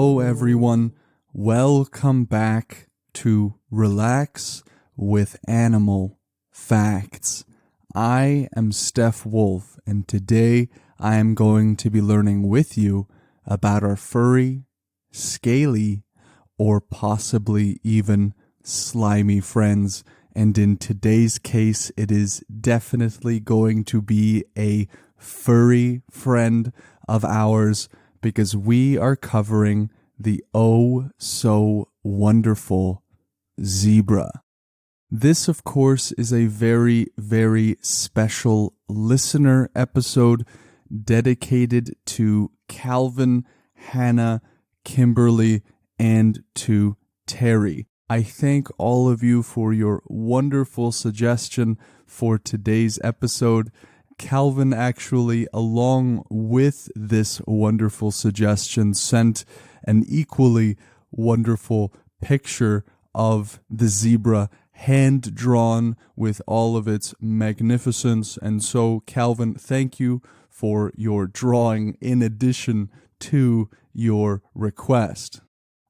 Hello everyone, welcome back to Relax with Animal Facts. I am Steph Wolf, and today I am going to be learning with you about our furry, scaly, or possibly even slimy friends. And in today's case, it is definitely going to be a furry friend of ours, because we are covering the oh so wonderful zebra. This, of course, is a very, very special listener episode dedicated to Calvin, Hannah, Kimberly, and to Terry. I thank all of you for your wonderful suggestion for today's episode. Calvin actually, along with this wonderful suggestion, sent an equally wonderful picture of the zebra, hand-drawn with all of its magnificence. And so, Calvin, thank you for your drawing in addition to your request.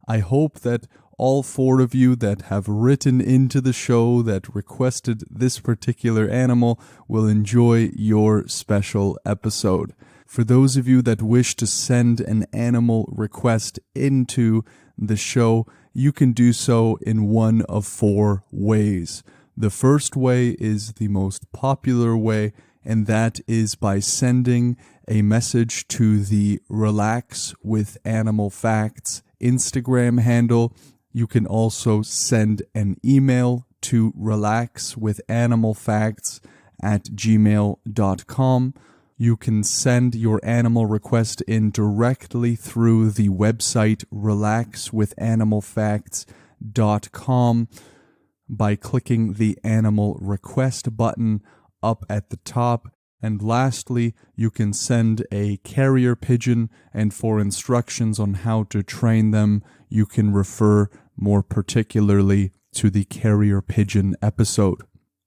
I hope that all four of you that have written into the show that requested this particular animal will enjoy your special episode. For those of you that wish to send an animal request into the show, you can do so in one of four ways. The first way is the most popular way, and that is by sending a message to the Relax with Animal Facts Instagram handle. You can also send an email to relaxwithanimalfacts@gmail.com. You can send your animal request in directly through the website relaxwithanimalfacts.com by clicking the animal request button up at the top. And lastly, you can send a carrier pigeon, and for instructions on how to train them, you can refer more particularly to the carrier pigeon episode.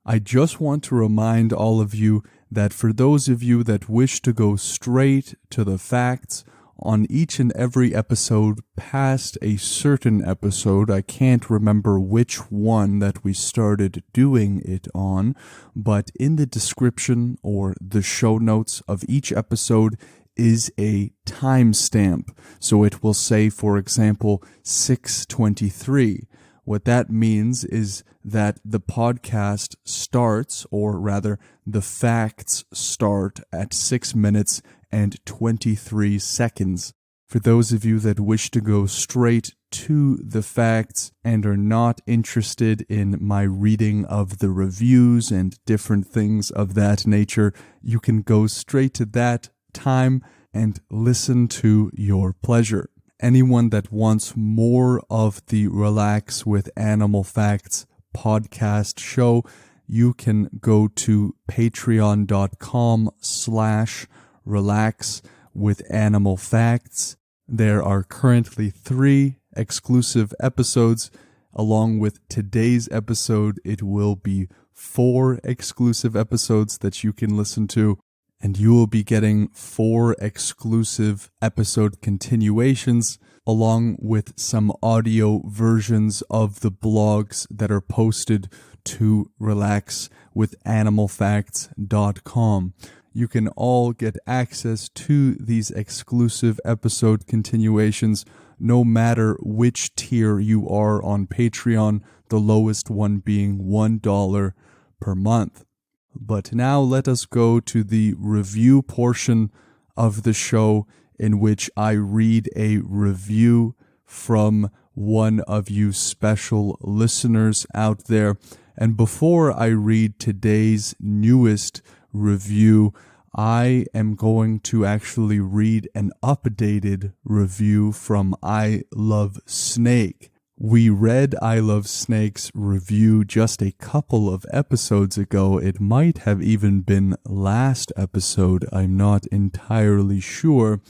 I just want to remind all of you that for those of you that wish to go straight to the facts, on each and every episode past a certain episode, I can't remember which one that we started doing it on, but in the description or the show notes of each episode is a timestamp. So it will say, for example, 6:23. What that means is that the podcast starts, or rather the facts start at 6 minutes and 23 seconds. For those of you that wish to go straight to the facts and are not interested in my reading of the reviews and different things of that nature, you can go straight to that time and listen to your pleasure. Anyone that wants more of the Relax with Animal Facts podcast show, you can go to patreon.com/relaxwithanimalfacts. There are currently 3 exclusive episodes. Along with today's episode, it will be 4 exclusive episodes that you can listen to. And you will be getting 4 exclusive episode continuations, along with some audio versions of the blogs that are posted to relaxwithanimalfacts.com. You can all get access to these exclusive episode continuations, no matter which tier you are on Patreon, the lowest one being $1 per month. But now let us go to the review portion of the show, in which I read a review from one of you special listeners out there. And before I read today's newest review, I am going to actually read an updated review from I Love Snake. We read I Love Snake's review just a couple of episodes ago. It might have even been last episode. I'm not entirely sure.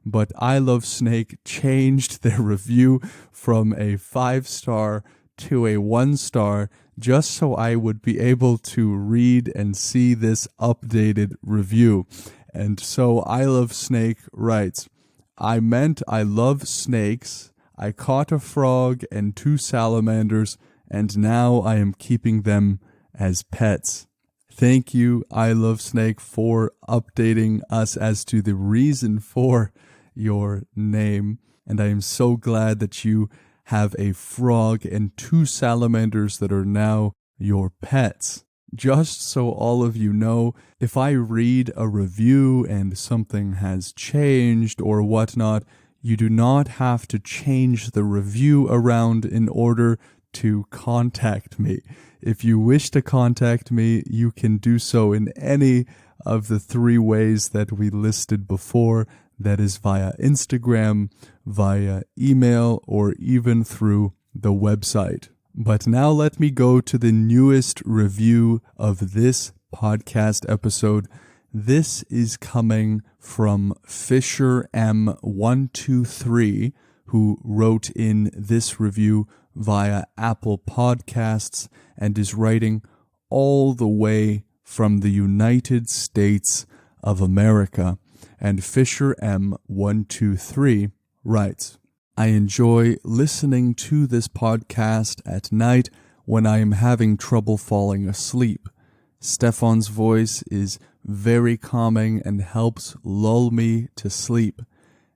But I Love Snake changed their review from a 5-star to a 1-star just so I would be able to read and see this updated review. And so I Love Snake writes, I meant I love snakes. I caught a frog and 2 salamanders, and now I am keeping them as pets. Thank you, I Love Snake, for updating us as to the reason for your name. And I am so glad that you have a frog and 2 salamanders that are now your pets. Just so all of you know, if I read a review and something has changed or whatnot, you do not have to change the review around in order to contact me. If you wish to contact me, you can do so in any of the 3 ways that we listed before. That is via Instagram, via email, or even through the website. But now let me go to the newest review of this podcast episode. This is coming from Fisher M123, who wrote in this review via Apple Podcasts and is writing all the way from the United States of America. And Fisher M123 writes, I enjoy listening to this podcast at night when I am having trouble falling asleep. Stefan's voice is very calming and helps lull me to sleep.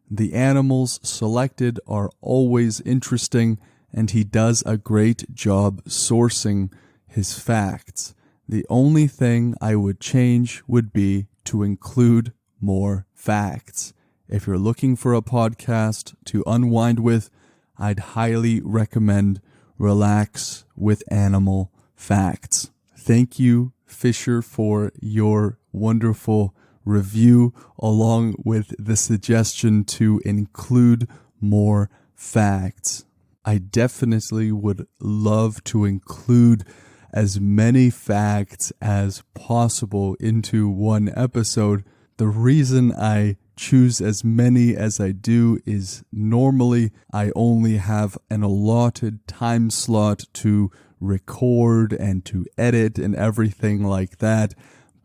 The animals selected are always interesting, and he does a great job sourcing his facts. The only thing I would change would be to include more facts. If you're looking for a podcast to unwind with, I'd highly recommend Relax with Animal Facts. Thank you, Fisher, for your wonderful review, along with the suggestion to include more facts. I definitely would love to include as many facts as possible into one episode. The reason I choose as many as I do is normally I only have an allotted time slot to record and to edit and everything like that.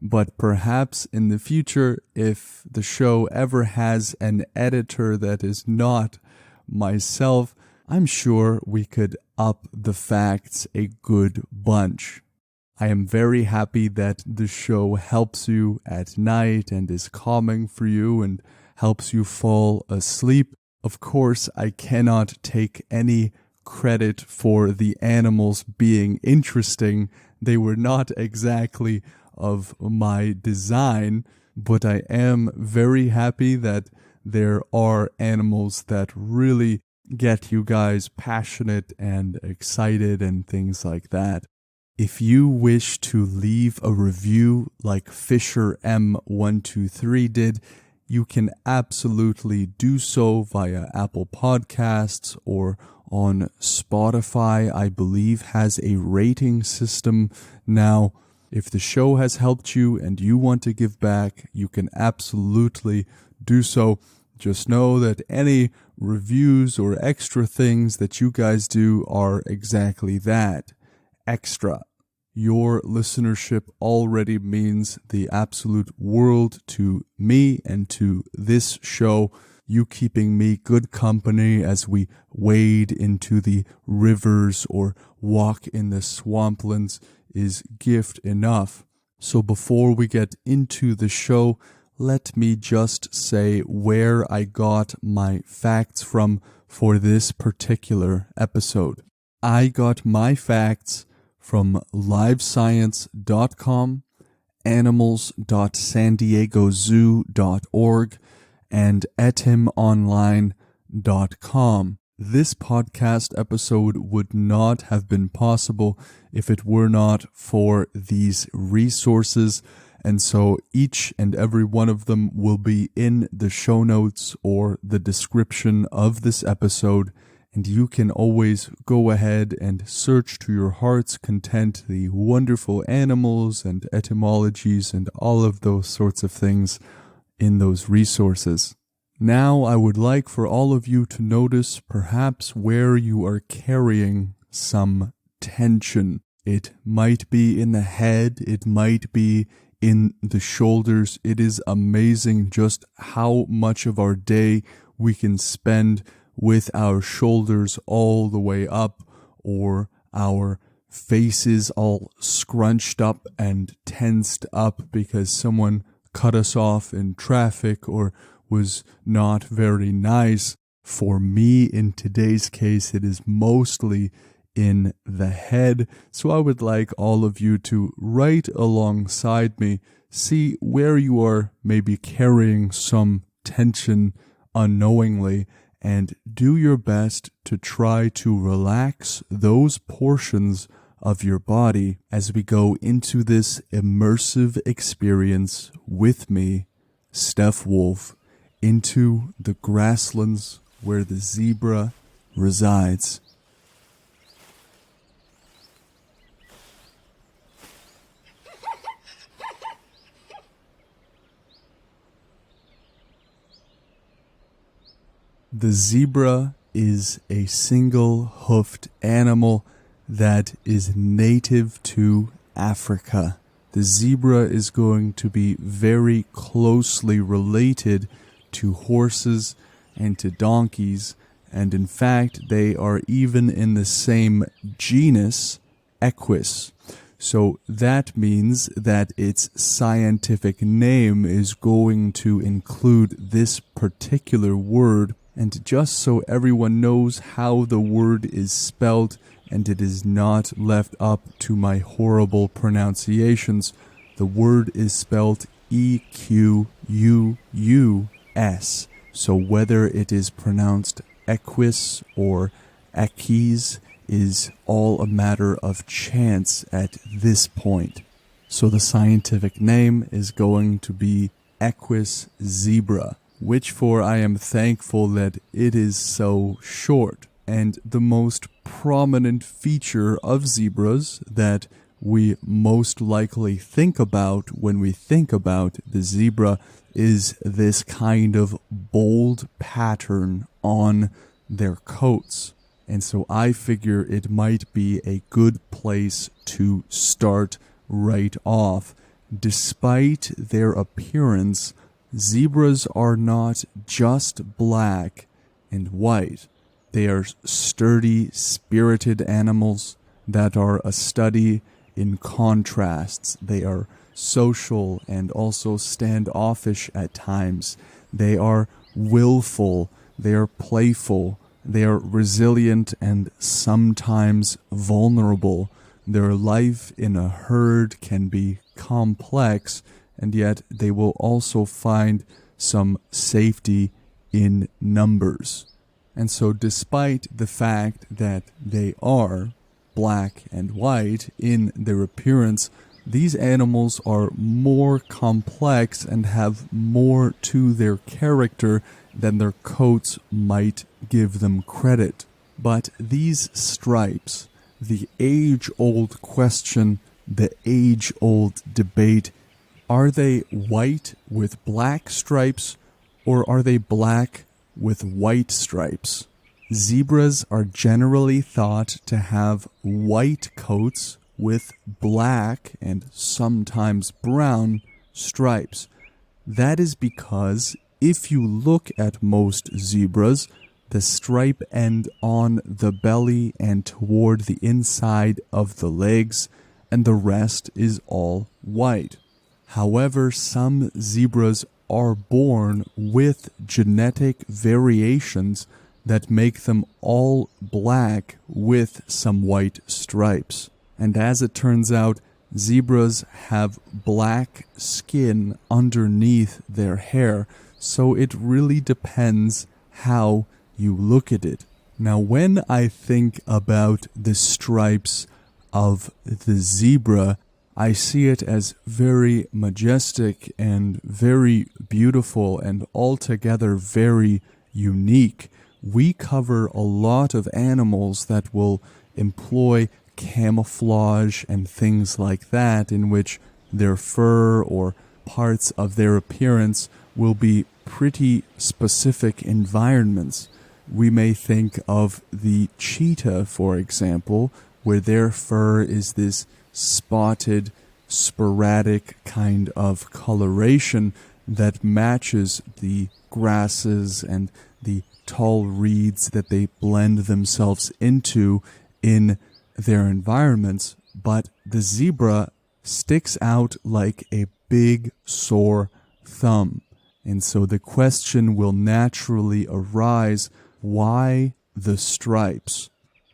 But perhaps in the future, if the show ever has an editor that is not myself, I'm sure we could up the facts a good bunch. I am very happy that the show helps you at night and is calming for you and helps you fall asleep. Of course, I cannot take any credit for the animals being interesting. They were not exactly of my design, but I am very happy that there are animals that really get you guys passionate and excited and things like that. If you wish to leave a review like Fisher M123 did, you can absolutely do so via Apple Podcasts or on Spotify. I believe has a rating system now. If the show has helped you and you want to give back, you can absolutely do so. Just know that any reviews or extra things that you guys do are exactly that. Extra. Your listenership already means the absolute world to me and to this show. You keeping me good company as we wade into the rivers or walk in the swamplands is gift enough. So before we get into the show, let me just say where I got my facts from for this particular episode. I got my facts from livescience.com, animals.sandiegozoo.org, and etimonline.com. This podcast episode would not have been possible if it were not for these resources, and so each and every one of them will be in the show notes or the description of this episode, and you can always go ahead and search to your heart's content the wonderful animals and etymologies and all of those sorts of things in those resources. Now I would like for all of you to notice perhaps where you are carrying some tension. It might be in the head, it might be in the shoulders. It is amazing just how much of our day we can spend with our shoulders all the way up, or our faces all scrunched up and tensed up because someone cut us off in traffic or was not very nice. For me, in today's case, it is mostly in the head. So I would like all of you to right alongside me, see where you are maybe carrying some tension unknowingly, and do your best to try to relax those portions of your body as we go into this immersive experience with me, Steph Wolf, into the grasslands where the zebra resides. The zebra is a single-hoofed animal that is native to Africa. The zebra is going to be very closely related to horses and to donkeys, and in fact they are even in the same genus, Equus. So that means that its scientific name is going to include this particular word. And just so everyone knows how the word is spelled and it is not left up to my horrible pronunciations, the word is spelled Equus. So whether it is pronounced Equus or Equis is all a matter of chance at this point. So the scientific name is going to be Equus zebra, which for I am thankful that it is so short. And the most prominent feature of zebras that we most likely think about when we think about the zebra is this kind of bold pattern on their coats. And so I figure it might be a good place to start right off. Despite their appearance, zebras are not just black and white. They are sturdy, spirited animals that are a study in contrasts. They are social and also standoffish at times. They are willful. They are playful. They are resilient and sometimes vulnerable. Their life in a herd can be complex, and yet they will also find some safety in numbers. And so despite the fact that they are black and white in their appearance, these animals are more complex and have more to their character than their coats might give them credit. But these stripes, the age-old question, the age-old debate, are they white with black stripes, or are they black with white stripes? Zebras are generally thought to have white coats with black and sometimes brown stripes. That is because if you look at most zebras, the stripe end on the belly and toward the inside of the legs, and the rest is all white. However, some zebras are born with genetic variations that make them all black with some white stripes. And as it turns out, zebras have black skin underneath their hair, so it really depends how you look at it. Now, when I think about the stripes of the zebra, I see it as very majestic and very beautiful and altogether very unique. We cover a lot of animals that will employ camouflage and things like that, in which their fur or parts of their appearance will be pretty specific environments. We may think of the cheetah, for example, where their fur is this spotted, sporadic kind of coloration that matches the grasses and the tall reeds that they blend themselves into in their environments, but the zebra sticks out like a big sore thumb. And so the question will naturally arise, why the stripes?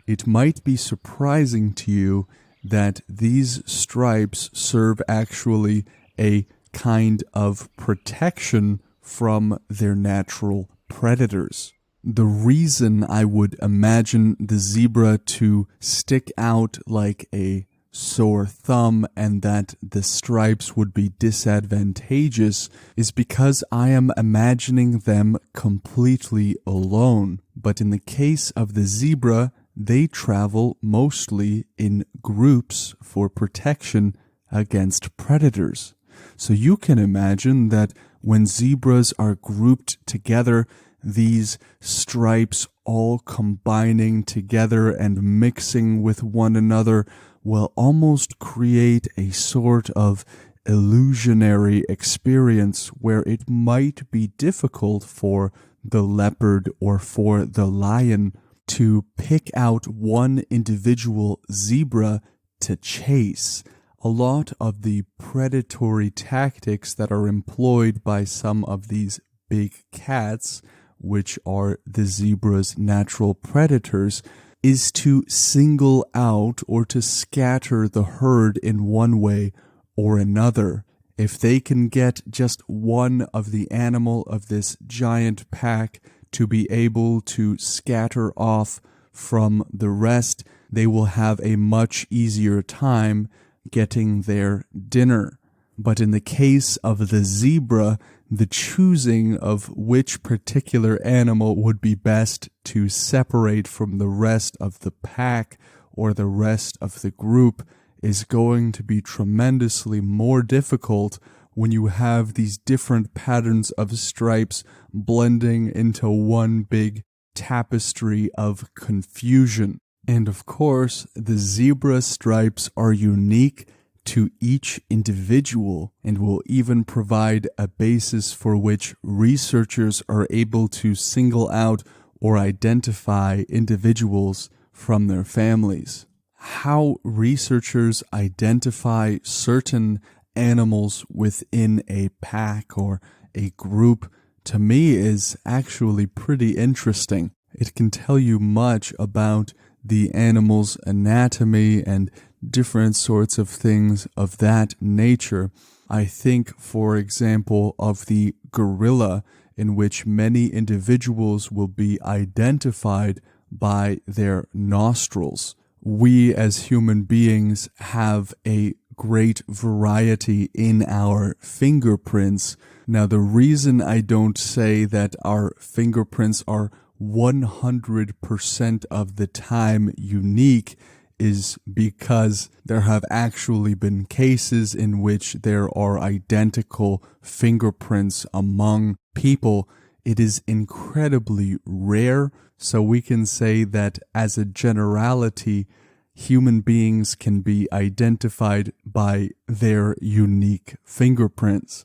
It might be surprising to you that these stripes serve actually a kind of protection from their natural predators. The reason I would imagine the zebra to stick out like a sore thumb and that the stripes would be disadvantageous is because I am imagining them completely alone. But in the case of the zebra, they travel mostly in groups for protection against predators. So you can imagine that when zebras are grouped together, these stripes all combining together and mixing with one another will almost create a sort of illusionary experience where it might be difficult for the leopard or for the lion to pick out one individual zebra to chase. A lot of the predatory tactics that are employed by some of these big cats, which are the zebra's natural predators, is to single out or to scatter the herd in one way or another. If they can get just one of the animal of this giant pack to be able to scatter off from the rest, they will have a much easier time getting their dinner. But in the case of the zebra, the choosing of which particular animal would be best to separate from the rest of the pack or the rest of the group is going to be tremendously more difficult when you have these different patterns of stripes blending into one big tapestry of confusion. And of course, the zebra stripes are unique to each individual and will even provide a basis for which researchers are able to single out or identify individuals from their families. How researchers identify certain animals within a pack or a group, to me, is actually pretty interesting. It can tell you much about the animal's anatomy and different sorts of things of that nature. I think, for example, of the gorilla, in which many individuals will be identified by their nostrils. We as human beings have a great variety in our fingerprints. Now, the reason I don't say that our fingerprints are 100% of the time unique is because there have actually been cases in which there are identical fingerprints among people. It is incredibly rare, so we can say that as a generality, human beings can be identified by their unique fingerprints.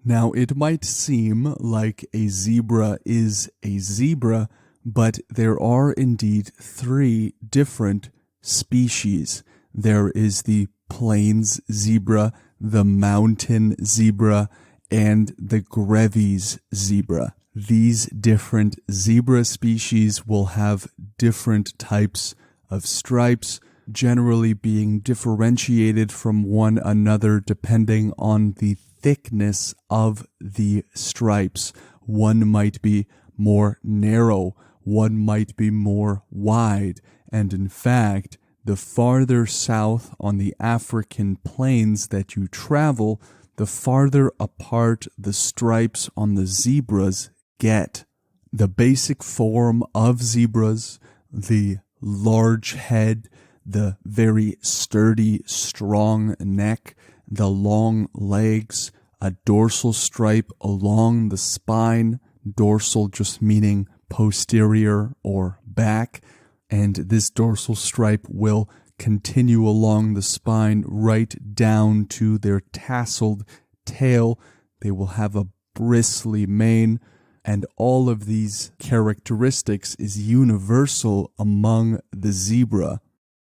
Now, it might seem like a zebra is a zebra, but there are indeed 3 different species. There is the plains zebra, the mountain zebra, and the Grevy's zebra. These different zebra species will have different types of stripes, generally being differentiated from one another depending on the thickness of the stripes. One might be more narrow, one might be more wide, and in fact, the farther south on the African plains that you travel, the farther apart the stripes on the zebras get. The basic form of zebras, the large head, the very sturdy, strong neck, the long legs, a dorsal stripe along the spine, dorsal just meaning posterior or back, and this dorsal stripe will continue along the spine right down to their tasseled tail. They will have a bristly mane, and all of these characteristics is universal among the zebra.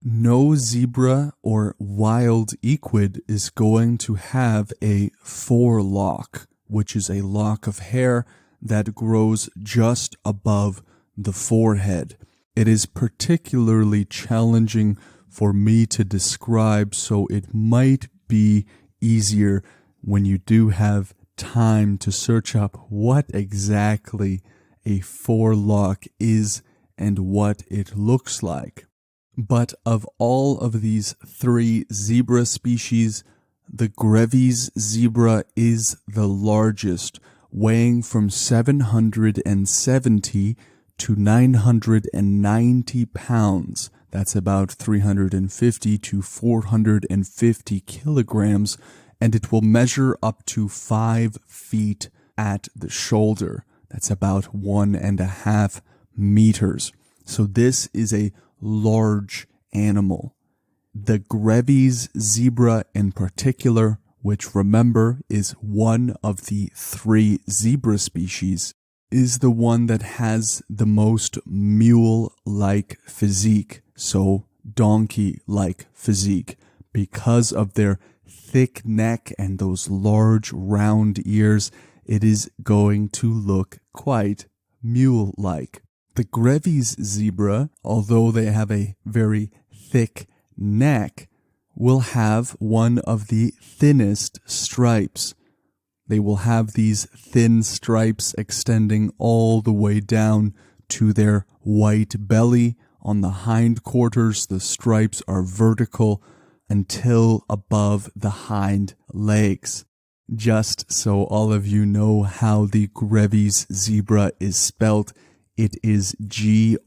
No zebra or wild equid is going to have a forelock, which is a lock of hair that grows just above the forehead. It is particularly challenging for me to describe, so it might be easier when you do have time to search up what exactly a forelock is and what it looks like. But of all of these three zebra species, the Grevy's zebra is the largest, weighing from 770 to 990 pounds. That's about 350 to 450 kilograms, and it will measure up to 5 feet at the shoulder. That's about 1.5 meters. So this is a large animal. The Grevy's zebra in particular, which remember is one of the three zebra species, is the one that has the most mule-like physique, so donkey-like physique, because of their thick neck and those large round ears. It is going to look quite mule-like. The Grevy's zebra, although they have a very thick neck, will have one of the thinnest stripes. They will have these thin stripes extending all the way down to their white belly. On the hindquarters, the stripes are vertical until above the hind legs. Just so all of you know how the Grevy's zebra is spelled, it is Grevys,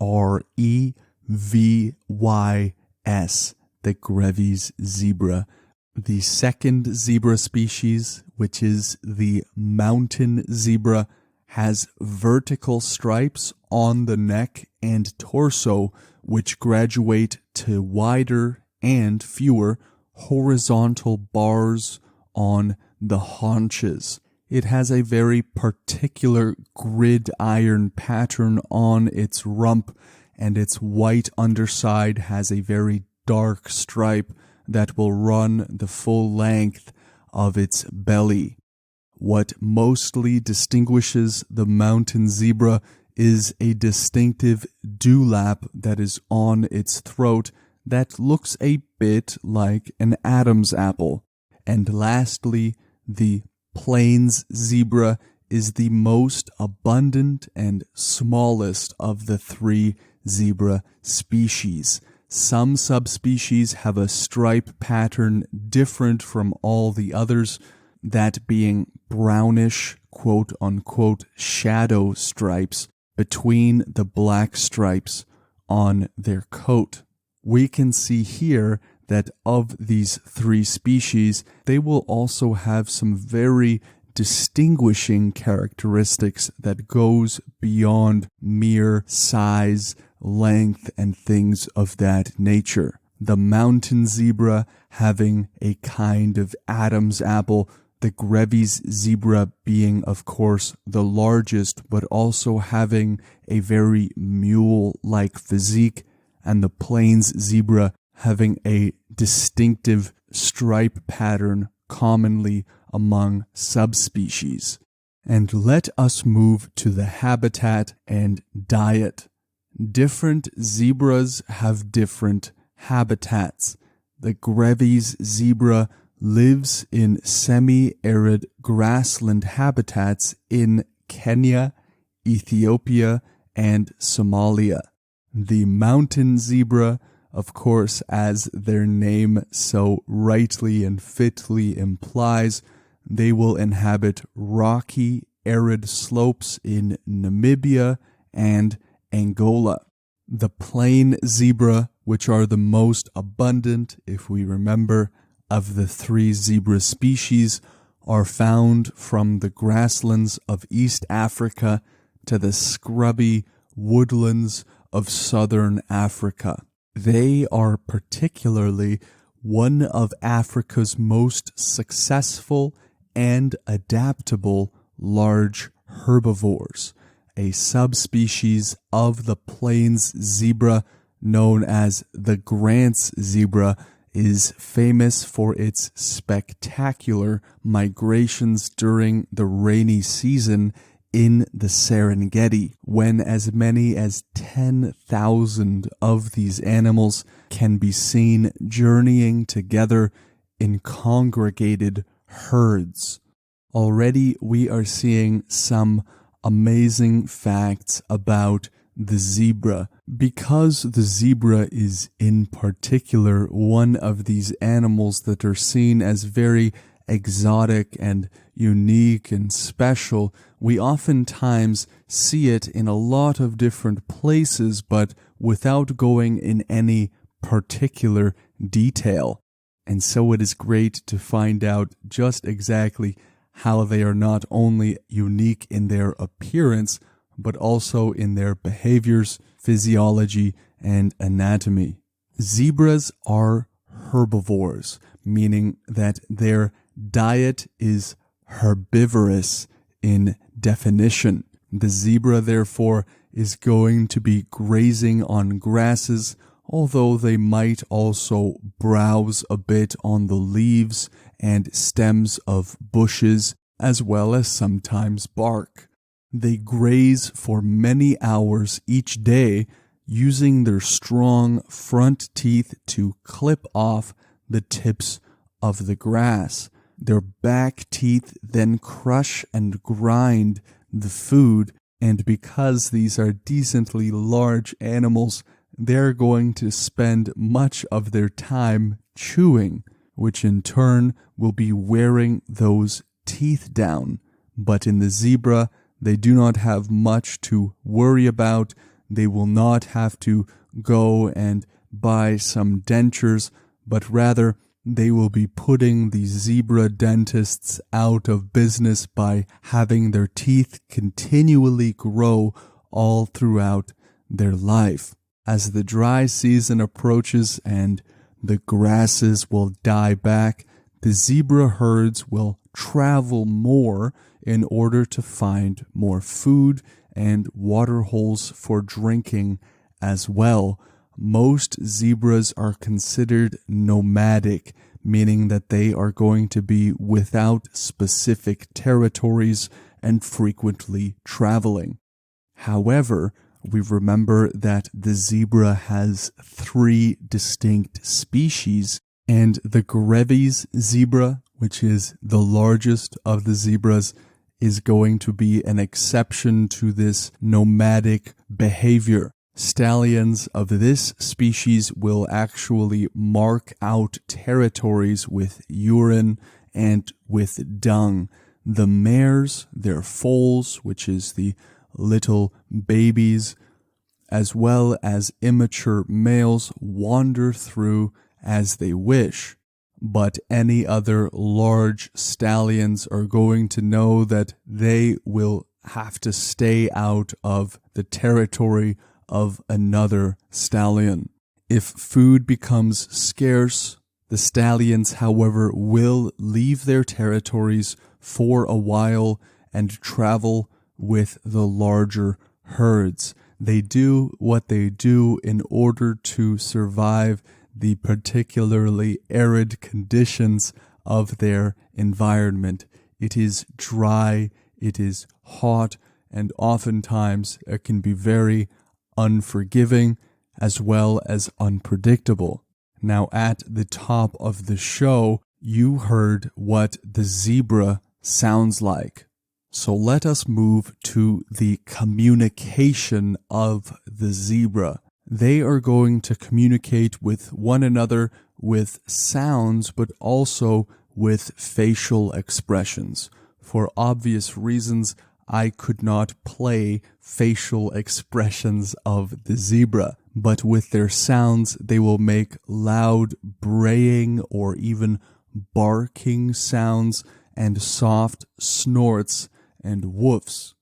the Grevy's zebra. The second zebra species, which is the mountain zebra, has vertical stripes on the neck and torso, which graduate to wider and fewer horizontal bars on the haunches. It has a very particular gridiron pattern on its rump, and its white underside has a very dark stripe that will run the full length of its belly. What mostly distinguishes the mountain zebra is a distinctive dewlap that is on its throat that looks a bit like an Adam's apple. And lastly, the plains zebra is the most abundant and smallest of the three zebra species. Some subspecies have a stripe pattern different from all the others, that being brownish, quote-unquote, shadow stripes between the black stripes on their coat. We can see here that of these three species, they will also have some very distinguishing characteristics that goes beyond mere size, length, and things of that nature. The mountain zebra having a kind of Adam's apple, the Grevy's zebra being, of course, the largest, but also having a very mule-like physique, and the plains zebra having a distinctive stripe pattern commonly among subspecies. And let us move to the habitat and diet. Different zebras have different habitats. The Grevy's zebra lives in semi-arid grassland habitats in Kenya, Ethiopia, and Somalia. The mountain zebra, of course, as their name so rightly and fitly implies, they will inhabit rocky, arid slopes in Namibia and Angola. The plain zebra, which are the most abundant, if we remember, of the three zebra species, are found from the grasslands of East Africa to the scrubby woodlands of southern Africa. They are particularly one of Africa's most successful and adaptable large herbivores. A subspecies of the plains zebra known as the Grant's zebra is famous for its spectacular migrations during the rainy season in the Serengeti, when as many as 10,000 of these animals can be seen journeying together in congregated herds. Already we are seeing some amazing facts about the zebra. Because the zebra is in particular one of these animals that are seen as very exotic and unique and special, we oftentimes see it in a lot of different places, but without going in any particular detail. And so it is great to find out just exactly how they are not only unique in their appearance, but also in their behaviors, physiology, and anatomy. Zebras are herbivores, meaning that their diet is herbivorous in definition. The zebra, therefore, is going to be grazing on grasses, although they might also browse a bit on the leaves and stems of bushes, as well as sometimes bark. They graze for many hours each day, using their strong front teeth to clip off the tips of the grass. Their back teeth then crush and grind the food, and because these are decently large animals, they're going to spend much of their time chewing, which in turn will be wearing those teeth down. But in the zebra, they do not have much to worry about. They will not have to go and buy some dentures, but rather they will be putting the zebra dentists out of business by having their teeth continually grow all throughout their life. As the dry season approaches and the grasses will die back, the zebra herds will travel more in order to find more food and water holes for drinking as well. Most zebras are considered nomadic, meaning that they are going to be without specific territories and frequently traveling. However, we remember that the zebra has 3 distinct species, and the Grevy's zebra, which is the largest of the zebras, is going to be an exception to this nomadic behavior. Stallions of this species will actually mark out territories with urine and with dung. The mares, their foals, which is the little babies, as well as immature males, wander through as they wish. But any other large stallions are going to know that they will have to stay out of the territory of another stallion. If food becomes scarce, the stallions, however, will leave their territories for a while and travel with the larger herds. They do what they do in order to survive the particularly arid conditions of their environment. It is dry, it is hot, and oftentimes it can be very unforgiving as well as unpredictable. Now, at the top of the show, you heard what the zebra sounds like. So let us move to the communication of the zebra. They are going to communicate with one another with sounds, but also with facial expressions. For obvious reasons, I could not play facial expressions of the zebra, but with their sounds, they will make loud braying or even barking sounds and soft snorts and woofs.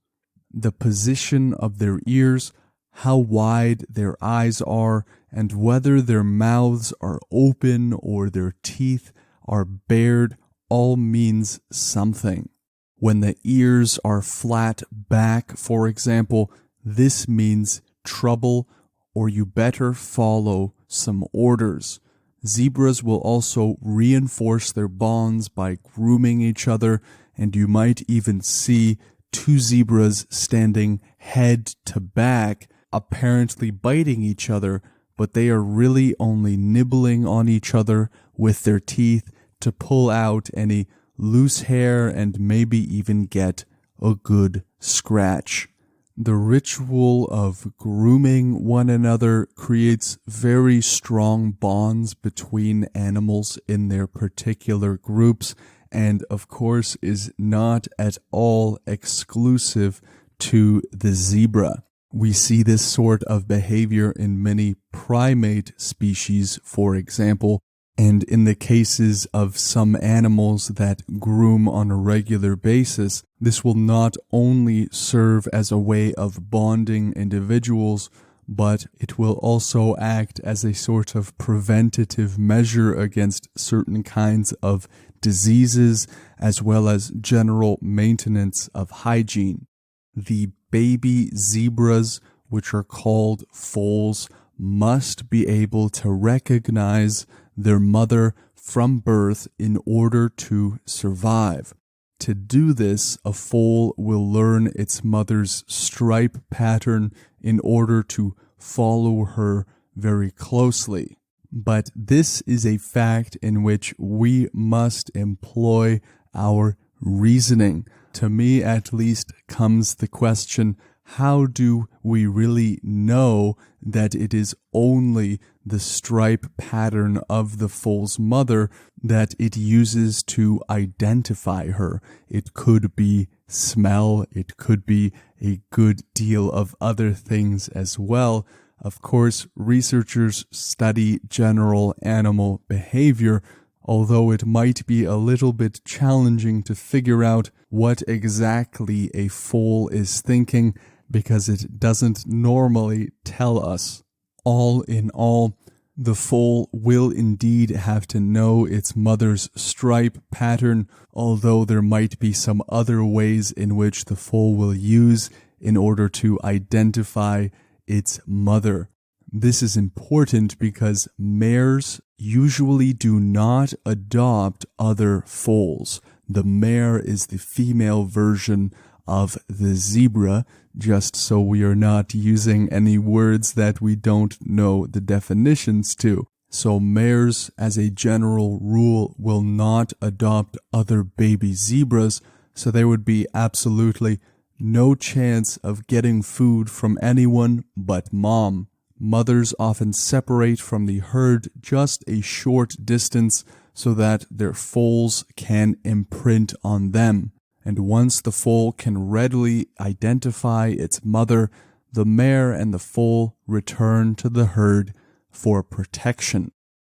The position of their ears, how wide their eyes are, and whether their mouths are open or their teeth are bared all means something. When the ears are flat back, for example, this means trouble or you better follow some orders. Zebras will also reinforce their bonds by grooming each other, and you might even see two zebras standing head to back, apparently biting each other, but they are really only nibbling on each other with their teeth to pull out any loose hair and maybe even get a good scratch. The ritual of grooming one another creates very strong bonds between animals in their particular groups, and of course is not at all exclusive to the zebra. We see this sort of behavior in many primate species, for example, and in the cases of some animals that groom on a regular basis, this will not only serve as a way of bonding individuals, but it will also act as a sort of preventative measure against certain kinds of diseases, as well as general maintenance of hygiene. The baby zebras, which are called foals, must be able to recognize their mother from birth in order to survive. To do this, a foal will learn its mother's stripe pattern in order to follow her very closely. But this is a fact in which we must employ our reasoning. To me, at least, comes the question, how do we really know that it is only the stripe pattern of the foal's mother that it uses to identify her? It could be smell, it could be a good deal of other things as well. Of course, researchers study general animal behavior, although it might be a little bit challenging to figure out what exactly a foal is thinking, because it doesn't normally tell us. All in all, the foal will indeed have to know its mother's stripe pattern, although there might be some other ways in which the foal will use in order to identify its mother. This is important because mares usually do not adopt other foals. The mare is the female version of the zebra, just so we are not using any words that we don't know the definitions to. So mares, as a general rule, will not adopt other baby zebras, so there would be absolutely no chance of getting food from anyone but mom. Mothers often separate from the herd just a short distance so that their foals can imprint on them. And once the foal can readily identify its mother, the mare and the foal return to the herd for protection.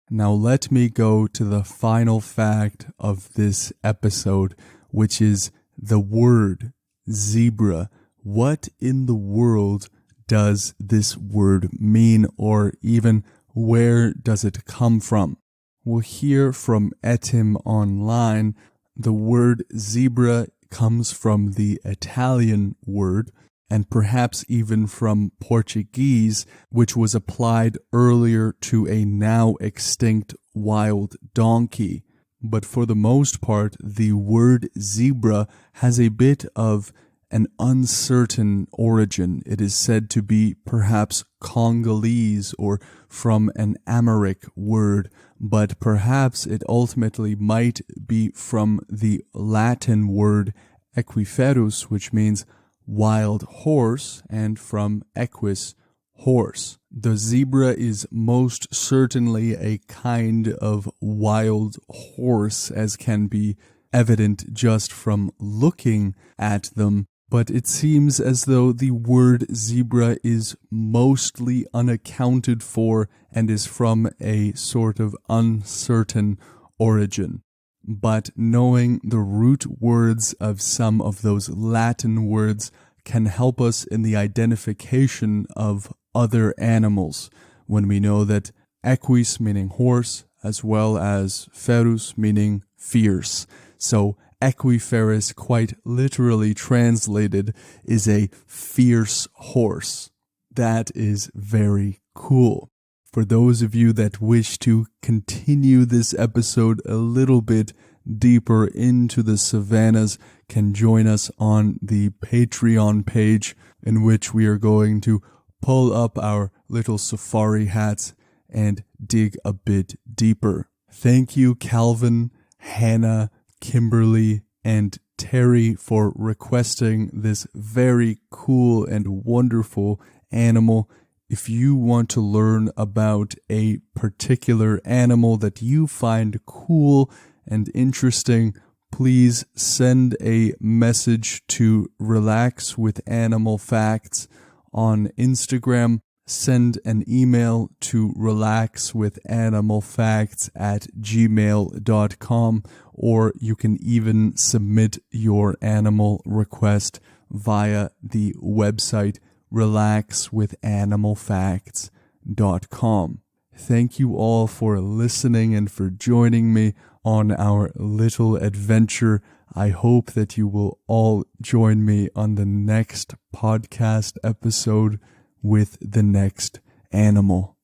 Now let me go to the final fact of this episode, which is the word zebra. What in the world does this word mean, or even where does it come from? Well, here from Etym Online, the word zebra comes from the Italian word, and perhaps even from Portuguese, which was applied earlier to a now extinct wild donkey. But for the most part, the word zebra has a bit of an uncertain origin. It is said to be perhaps Congolese or from an Amharic word, but perhaps it ultimately might be from the Latin word equiferus, which means wild horse, and from equus, horse. The zebra is most certainly a kind of wild horse, as can be evident just from looking at them. But it seems as though the word zebra is mostly unaccounted for and is from a sort of uncertain origin. But knowing the root words of some of those Latin words can help us in the identification of other animals, when we know that equus meaning horse, as well as ferus meaning fierce. So equiferous, quite literally translated, is a fierce horse. That is very cool. For those of you that wish to continue this episode a little bit deeper into the savannas, can join us on the Patreon page, in which we are going to pull up our little safari hats and dig a bit deeper. Thank you, Calvin, Hannah, Kimberly, and Terry, for requesting this very cool and wonderful animal. If you want to learn about a particular animal that you find cool and interesting, please send a message to Relax with Animal Facts on Instagram. Send an email to relaxwithanimalfacts@gmail.com, or you can even submit your animal request via the website relaxwithanimalfacts.com. Thank you all for listening and for joining me on our little adventure. I hope that you will all join me on the next podcast episode with the next animal.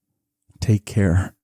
Take care.